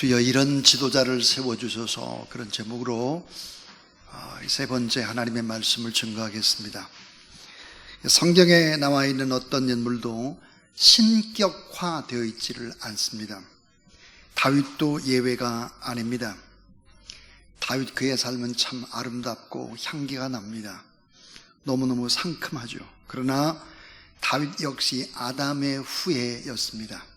주여 이런 지도자를 세워주셔서, 그런 제목으로 세 번째 하나님의 말씀을 증거하겠습니다. 성경에 나와 있는 어떤 인물도 신격화되어 있지를 않습니다. 다윗도 예외가 아닙니다. 다윗 그의 삶은 참 아름답고 향기가 납니다. 너무너무 상큼하죠. 그러나 다윗 역시 아담의 후예였습니다.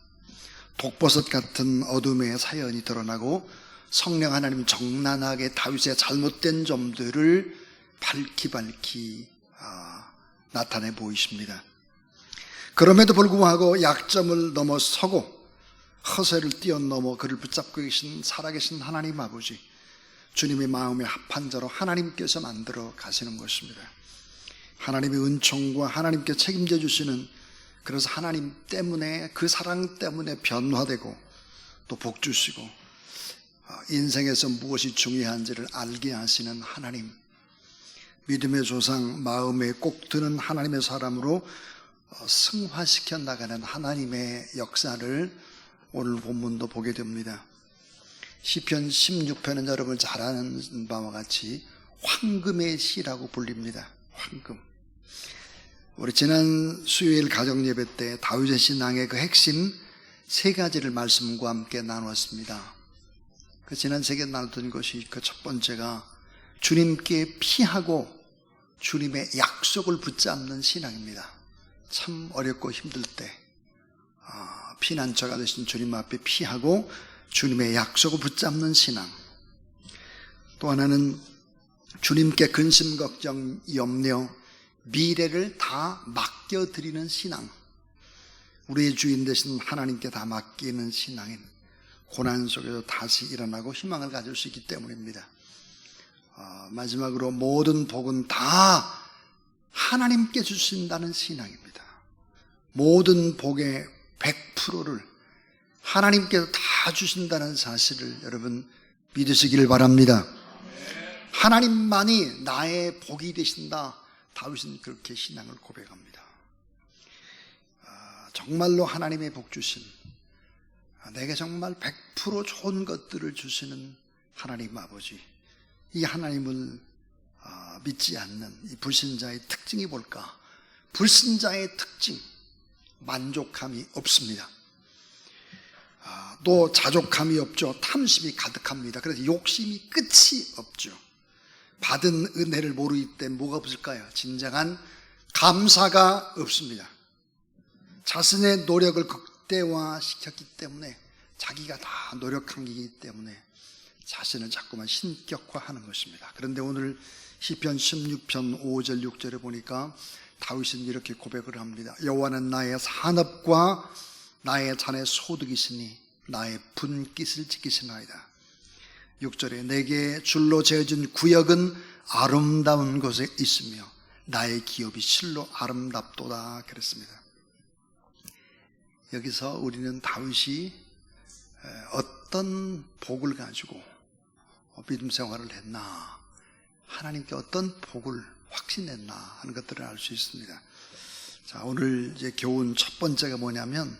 독버섯 같은 어둠의 사연이 드러나고 성령 하나님 정난하게 다윗의 잘못된 점들을 밝히 나타내 보이십니다. 그럼에도 불구하고 약점을 넘어서고 허세를 뛰어넘어 그를 붙잡고 계신 살아계신 하나님 아버지, 주님의 마음에 합한 자로 하나님께서 만들어 가시는 것입니다. 하나님의 은총과 하나님께 책임져 주시는, 그래서 하나님 때문에, 그 사랑 때문에 변화되고 또 복 주시고 인생에서 무엇이 중요한지를 알게 하시는 하나님, 믿음의 조상, 마음에 꼭 드는 하나님의 사람으로 승화시켜 나가는 하나님의 역사를 오늘 본문도 보게 됩니다. 시편 16편은 여러분 잘 아는 바와 같이 황금의 시라고 불립니다. 황금. 우리 지난 수요일 가정예배 때 다윗의 신앙의 그 핵심 세 가지를 말씀과 함께 나누었습니다. 그 지난 세계 나눴던 것이, 그 첫 번째가 주님께 피하고 주님의 약속을 붙잡는 신앙입니다. 참 어렵고 힘들 때 피난처가 되신 주님 앞에 피하고 주님의 약속을 붙잡는 신앙. 또 하나는 주님께 근심, 걱정, 염려, 미래를 다 맡겨드리는 신앙. 우리의 주인 되신 하나님께 다 맡기는 신앙인, 고난 속에서 다시 일어나고 희망을 가질 수 있기 때문입니다. 마지막으로 모든 복은 다 하나님께 주신다는 신앙입니다. 모든 복의 100%를 하나님께서 다 주신다는 사실을 여러분 믿으시기를 바랍니다. 하나님만이 나의 복이 되신다. 다윗은 그렇게 신앙을 고백합니다. 정말로 하나님의 복 주신, 내게 정말 100% 좋은 것들을 주시는 하나님 아버지, 이 하나님을 믿지 않는 이 불신자의 특징이 뭘까? 불신자의 특징, 만족함이 없습니다. 또 자족함이 없죠. 탐심이 가득합니다. 그래서 욕심이 끝이 없죠. 받은 은혜를 모르기 때문에 뭐가 없을까요? 진정한 감사가 없습니다. 자신의 노력을 극대화시켰기 때문에, 자기가 다 노력한 거기 때문에 자신을 자꾸만 신격화하는 것입니다. 그런데 오늘 시편 16편 5절 6절에 보니까 다윗은 이렇게 고백을 합니다. 여호와는 나의 산업과 나의 잔의 소득이시니 나의 분깃을 지키시나이다. 6절에 내게 줄로 재어진 구역은 아름다운 곳에 있으며 나의 기업이 실로 아름답도다 그랬습니다. 여기서 우리는 다윗이 어떤 복을 가지고 믿음 생활을 했나, 하나님께 어떤 복을 확신했나 하는 것들을 알 수 있습니다. 자, 오늘 이제 교훈 첫 번째가 뭐냐면,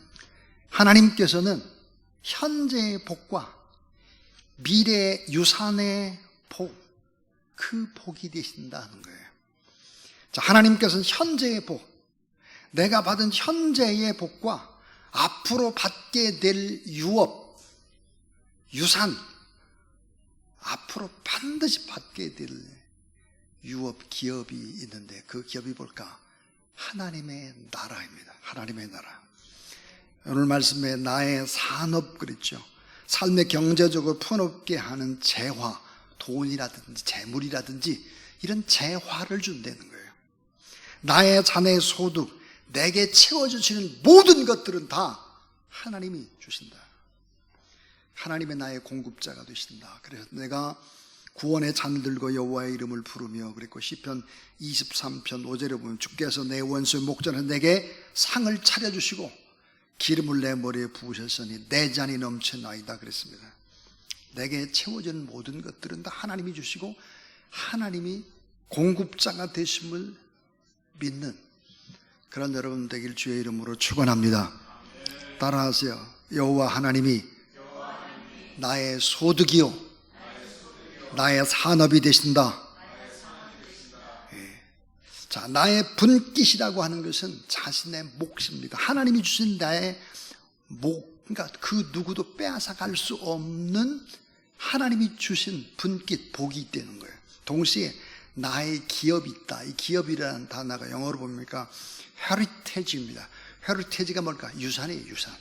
하나님께서는 현재의 복과 미래 유산의 복, 그 복이 되신다는 거예요. 자, 하나님께서는 현재의 복, 내가 받은 현재의 복과 앞으로 받게 될 유업, 유산, 앞으로 반드시 받게 될 유업, 기업이 있는데, 그 기업이 뭘까? 하나님의 나라입니다. 하나님의 나라. 오늘 말씀에 나의 산업 그랬죠. 삶의 경제적으로 풍요롭게 하는 재화, 돈이라든지 재물이라든지 이런 재화를 준다는 거예요. 나의 잔의 소득, 내게 채워주시는 모든 것들은 다 하나님이 주신다. 하나님의 나의 공급자가 되신다. 그래서 내가 구원의 잔을 들고 여호와의 이름을 부르며, 그리고 시편 23편 5절에 보면 주께서 내 원수의 목전에 내게 상을 차려주시고 기름을 내 머리에 부으셨으니 내 잔이 넘쳐나이다 그랬습니다. 내게 채워지는 모든 것들은 다 하나님이 주시고 하나님이 공급자가 되심을 믿는 그런 여러분 되길 주의 이름으로 축원합니다. 따라하세요. 여호와 하나님이 나의 소득이요 나의 산업이 되신다. 자, 나의 분깃이라고 하는 것은 자신의 몫입니다. 하나님이 주신 나의 목, 그러니까 그 누구도 빼앗아갈 수 없는 하나님이 주신 분깃, 복이 있다는 거예요. 동시에 나의 기업이 있다. 이 기업이라는 단어가 영어로 보니까 heritage입니다. heritage가 뭘까? 유산이에요, 유산.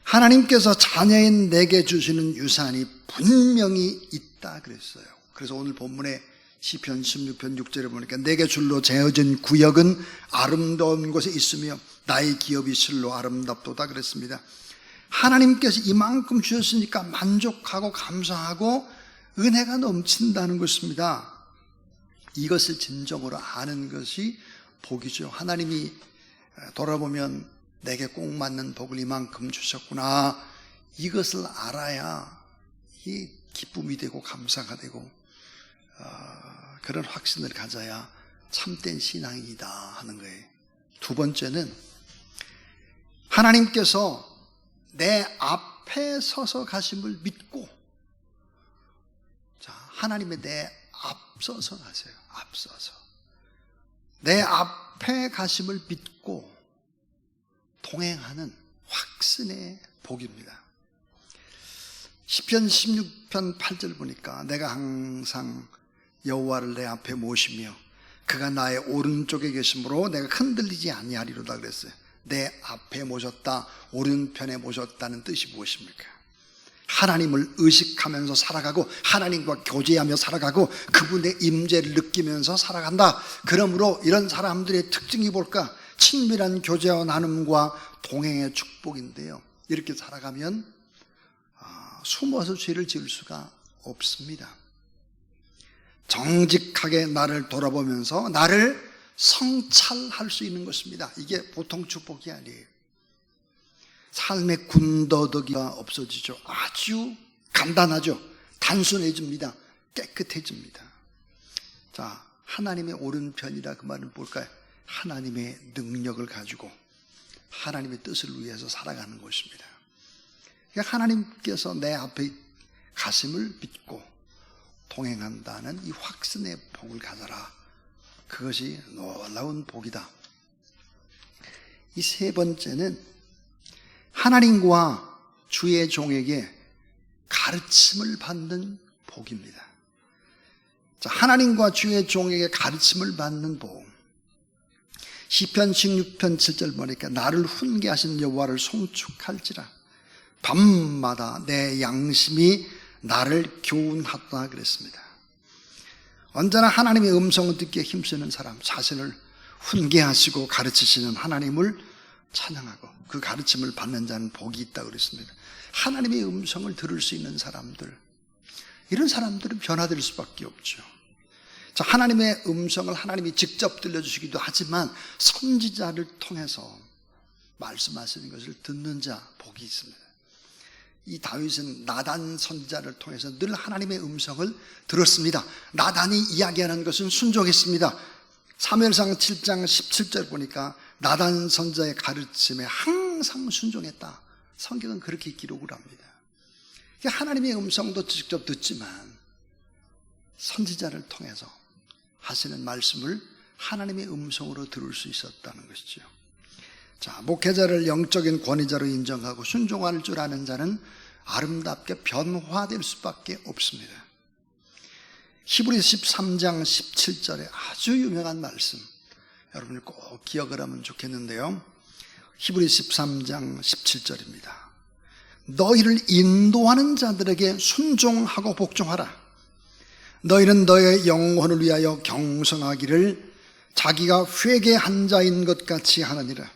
하나님께서 자녀인 내게 주시는 유산이 분명히 있다 그랬어요. 그래서 오늘 본문에 시편 16편 6절에 보니까 내게 줄로 재어진 구역은 아름다운 곳에 있으며 나의 기업이 실로 아름답도다 그랬습니다. 하나님께서 이만큼 주셨으니까 만족하고 감사하고 은혜가 넘친다는 것입니다. 이것을 진정으로 아는 것이 복이죠. 하나님이 돌아보면 내게 꼭 맞는 복을 이만큼 주셨구나, 이것을 알아야 이 기쁨이 되고 감사가 되고 그런 확신을 가져야 참된 신앙이다 하는 거예요. 두 번째는 하나님께서 내 앞에 서서 가심을 믿고, 자, 하나님의 내 앞서서 가세요. 앞서서 내 앞에 가심을 믿고 동행하는 확신의 복입니다. 시편 16편 8절 보니까 내가 항상 여호와를 내 앞에 모시며 그가 나의 오른쪽에 계심으로 내가 흔들리지 아니하리로다 그랬어요. 내 앞에 모셨다, 오른편에 모셨다는 뜻이 무엇입니까? 하나님을 의식하면서 살아가고 하나님과 교제하며 살아가고 그분의 임재를 느끼면서 살아간다. 그러므로 이런 사람들의 특징이 뭘까? 친밀한 교제와 나눔과 동행의 축복인데요, 이렇게 살아가면 숨어서 죄를 지을 수가 없습니다. 정직하게 나를 돌아보면서 나를 성찰할 수 있는 것입니다. 이게 보통 축복이 아니에요. 삶의 군더더기가 없어지죠. 아주 간단하죠. 단순해집니다. 깨끗해집니다. 자, 하나님의 오른편이라 그 말은 뭘까요? 하나님의 능력을 가지고 하나님의 뜻을 위해서 살아가는 것입니다. 그러니까 하나님께서 내 앞에 가심을 믿고 동행한다는 이 확신의 복을 가져라. 그것이 놀라운 복이다. 이 세 번째는 하나님과 주의 종에게 가르침을 받는 복입니다. 자, 하나님과 주의 종에게 가르침을 받는 복. 시편 16편 7절 보니까 나를 훈계하신 여호와를 송축할지라 밤마다 내 양심이 나를 교훈하다 그랬습니다. 언제나 하나님의 음성을 듣기에 힘쓰는 사람, 자신을 훈계하시고 가르치시는 하나님을 찬양하고 그 가르침을 받는 자는 복이 있다고 그랬습니다. 하나님의 음성을 들을 수 있는 사람들, 이런 사람들은 변화될 수밖에 없죠. 자, 하나님의 음성을 하나님이 직접 들려주시기도 하지만 선지자를 통해서 말씀하시는 것을 듣는 자 복이 있습니다. 이 다윗은 나단 선지자를 통해서 늘 하나님의 음성을 들었습니다. 나단이 이야기하는 것은 순종했습니다. 사무엘상 7장 17절 보니까 나단 선지자의 가르침에 항상 순종했다. 성경은 그렇게 기록을 합니다. 하나님의 음성도 직접 듣지만 선지자를 통해서 하시는 말씀을 하나님의 음성으로 들을 수 있었다는 것이죠. 자, 목회자를 영적인 권위자로 인정하고 순종할 줄 아는 자는 아름답게 변화될 수밖에 없습니다. 히브리서 13장 17절에 아주 유명한 말씀, 여러분이 꼭 기억을 하면 좋겠는데요. 히브리서 13장 17절입니다. 너희를 인도하는 자들에게 순종하고 복종하라. 너희는 너의 영혼을 위하여 경성하기를 자기가 회개한 자인 것 같이 하느니라.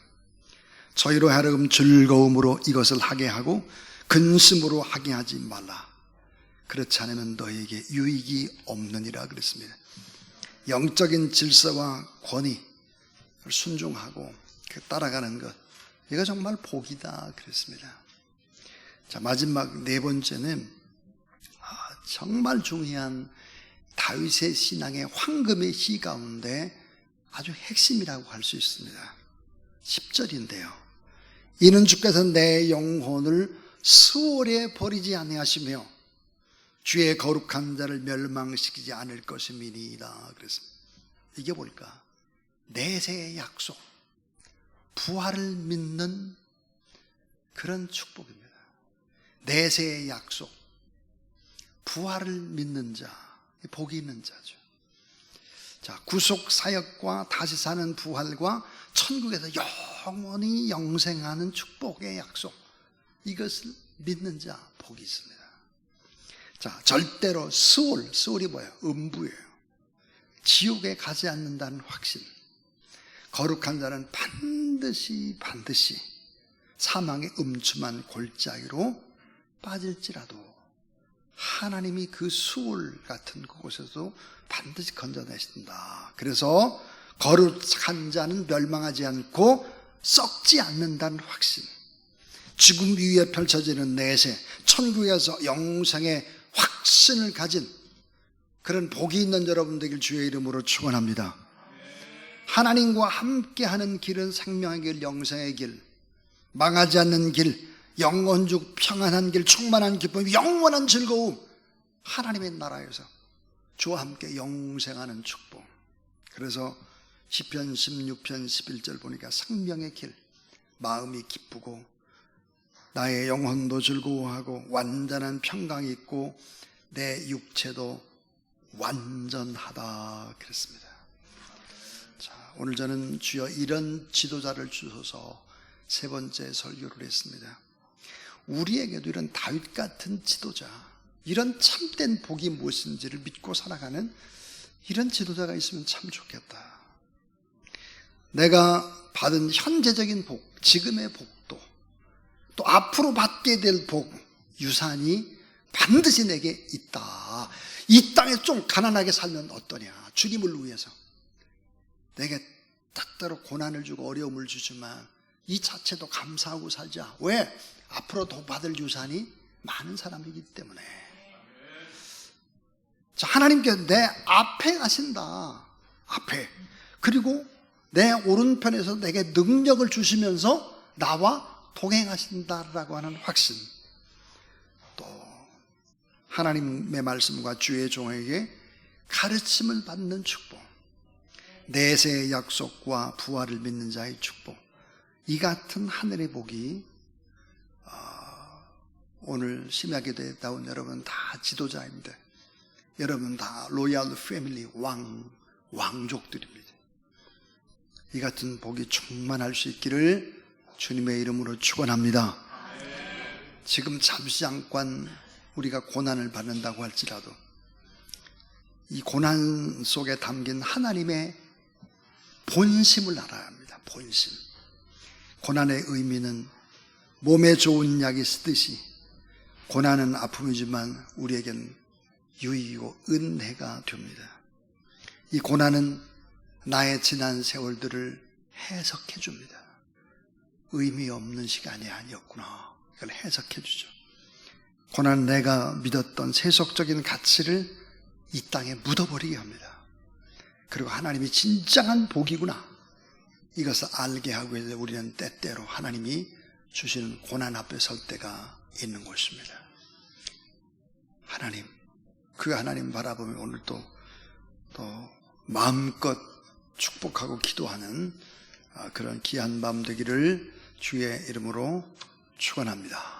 저희로 하여금 즐거움으로 이것을 하게 하고 근심으로 하게 하지 말라. 그렇지 않으면 너희에게 유익이 없느니라 그랬습니다. 영적인 질서와 권위를 순종하고 따라가는 것, 이거 정말 복이다 그랬습니다. 자, 마지막 네 번째는 정말 중요한 다윗의 신앙의 황금의 시 가운데 아주 핵심이라고 할 수 있습니다. 10절인데요. 이는 주께서 내 영혼을 수월에 버리지 아니하시며 주의 거룩한 자를 멸망시키지 않을 것임이니이다. 그랬습니다. 이게 뭘까? 내세의 약속, 부활을 믿는 그런 축복입니다. 내세의 약속, 부활을 믿는 자, 복이 있는 자죠. 자, 구속 사역과 다시 사는 부활과 천국에서 영원히 영생하는 축복의 약속, 이것을 믿는 자 복이 있습니다. 자, 절대로 스올이 뭐예요? 음부예요. 지옥에 가지 않는다는 확신. 거룩한 자는 반드시 사망의 음침한 골짜기로 빠질지라도 하나님이 그 수올 같은 그곳에서 반드시 건져내신다. 그래서 거룩한 자는 멸망하지 않고 썩지 않는다는 확신. 지금 위에 펼쳐지는 내세, 천국에서 영생의 확신을 가진 그런 복이 있는 여러분 되길 주의 이름으로 축원합니다. 하나님과 함께하는 길은 생명의 길, 영생의 길, 망하지 않는 길, 영원적 평안한 길, 충만한 기쁨, 영원한 즐거움, 하나님의 나라에서 주와 함께 영생하는 축복. 그래서 시편 16편 11절 보니까 생명의 길, 마음이 기쁘고 나의 영혼도 즐거워하고 완전한 평강이 있고 내 육체도 완전하다 그랬습니다. 자, 오늘 저는 주여 이런 지도자를 주셔서 세 번째 설교를 했습니다. 우리에게도 이런 다윗 같은 지도자, 이런 참된 복이 무엇인지를 믿고 살아가는 이런 지도자가 있으면 참 좋겠다. 내가 받은 현재적인 복, 지금의 복도 또 앞으로 받게 될 복, 유산이 반드시 내게 있다. 이 땅에 좀 가난하게 살면 어떠냐? 주님을 위해서 내게 때때로 고난을 주고 어려움을 주지만 이 자체도 감사하고 살자. 왜? 앞으로 더 받을 유산이 많은 사람이기 때문에. 자, 하나님께서 내 앞에 가신다. 앞에. 그리고 내 오른편에서 내게 능력을 주시면서 나와 동행하신다라고 하는 확신. 또 하나님의 말씀과 주의 종에게 가르침을 받는 축복. 내세의 약속과 부활을 믿는 자의 축복. 이 같은 하늘의 복이 오늘 심야기도에 나온 여러분 다 지도자입니다. 여러분 다 로얄 패밀리, 왕족들입니다. 이 같은 복이 충만할 수 있기를 주님의 이름으로 축원합니다. 지금 잠시 잠깐 우리가 고난을 받는다고 할지라도 이 고난 속에 담긴 하나님의 본심을 알아야 합니다. 본심. 고난의 의미는 몸에 좋은 약이 쓰듯이 고난은 아픔이지만 우리에겐 유익이고 은혜가 됩니다. 이 고난은 나의 지난 세월들을 해석해 줍니다. 의미 없는 시간이 아니었구나. 이걸 해석해 주죠. 고난은 내가 믿었던 세속적인 가치를 이 땅에 묻어버리게 합니다. 그리고 하나님이 진정한 복이구나. 이것을 알게 하기 위해서 우리는 때때로 하나님이 주시는 고난 앞에 설 때가 있는 것입니다. 하나님, 그 하나님 바라보며 오늘 또 마음껏 축복하고 기도하는 그런 귀한 밤 되기를 주의 이름으로 축원합니다.